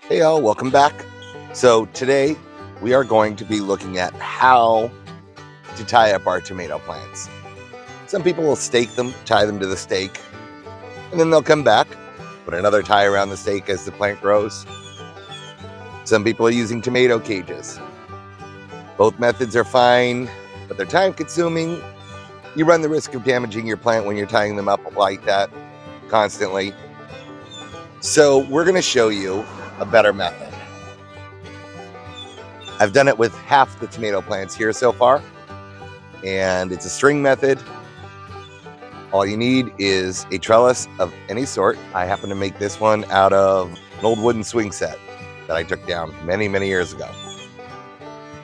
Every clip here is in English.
Hey all, welcome back. So today we are going to be looking at how to tie up our tomato plants. Some people will stake them, tie them to the stake, and then they'll come back, put another tie around the stake as the plant grows. Some people are using tomato cages. Both methods are fine, but they're time consuming. You run the risk of damaging your plant when you're tying them up like that constantly. So we're going to show you a better method. I've done it with half the tomato plants here so far, and it's a string method. All you need is a trellis of any sort. I happen to make this one out of an old wooden swing set that I took down many years ago.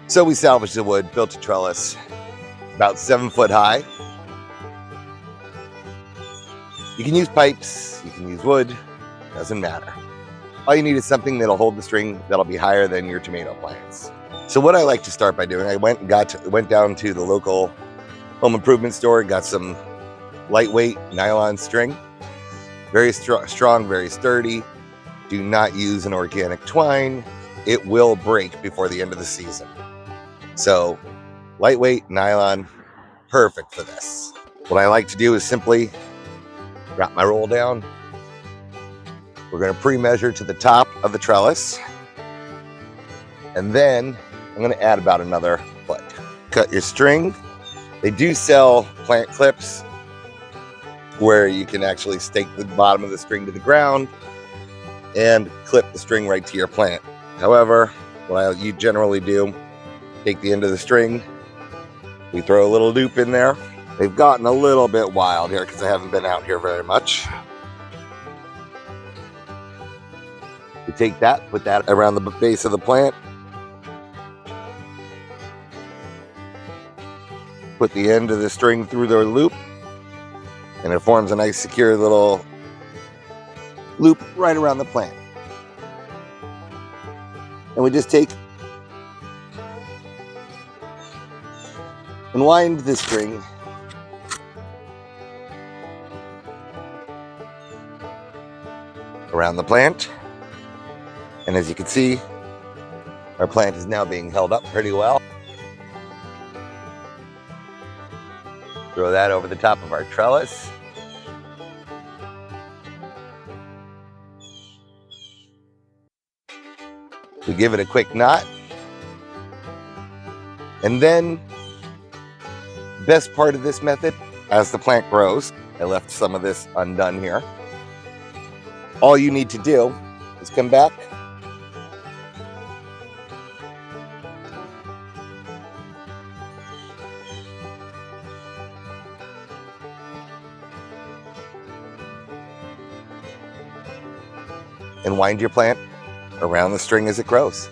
So we salvaged the wood, built a trellis about 7 foot high. You can use pipes, you can use wood, doesn't matter. All you need is something that'll hold the string that'll be higher than your tomato plants. So what I like to start by doing, I went down to the local home improvement store, got some lightweight nylon string, very strong, very sturdy. Do not use an organic twine. It will break before the end of the season. So lightweight nylon, perfect for this. What I like to do is simply wrap my roll down. We're going to pre-measure to the top of the trellis, and then I'm going to add about another foot. Cut your string. They do sell plant clips where you can actually stake the bottom of the string to the ground and clip the string right to your plant. However, what you generally do, take the end of the string, we throw a little loop in there. They've gotten a little bit wild here because I haven't been out here very much. You take that, put that around the base of the plant. Put the end of the string through the loop, and it forms a nice secure little loop right around the plant. And we just take and wind the string around the plant. And as you can see, our plant is now being held up pretty well. Throw that over the top of our trellis. We give it a quick knot. And then, best part of this method, as the plant grows, I left some of this undone here. All you need to do is come back, and wind your plant around the string as it grows.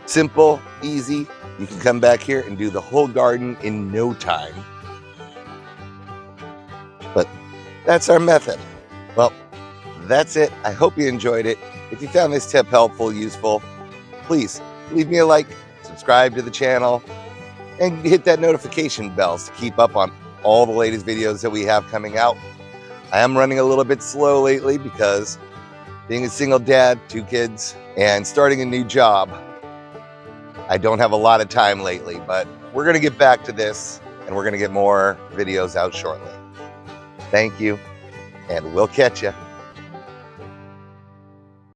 Simple, easy. You can come back here and do the whole garden in no time. But that's our method. Well, that's it. I hope you enjoyed it. If you found this tip helpful, useful, please leave me a like, subscribe to the channel, and hit that notification bell to keep up on all the latest videos that we have coming out. I am running a little bit slow lately because being a single dad, 2 kids, and starting a new job, I don't have a lot of time lately, but we're going to get back to this, and we're going to get more videos out shortly. Thank you, and we'll catch you.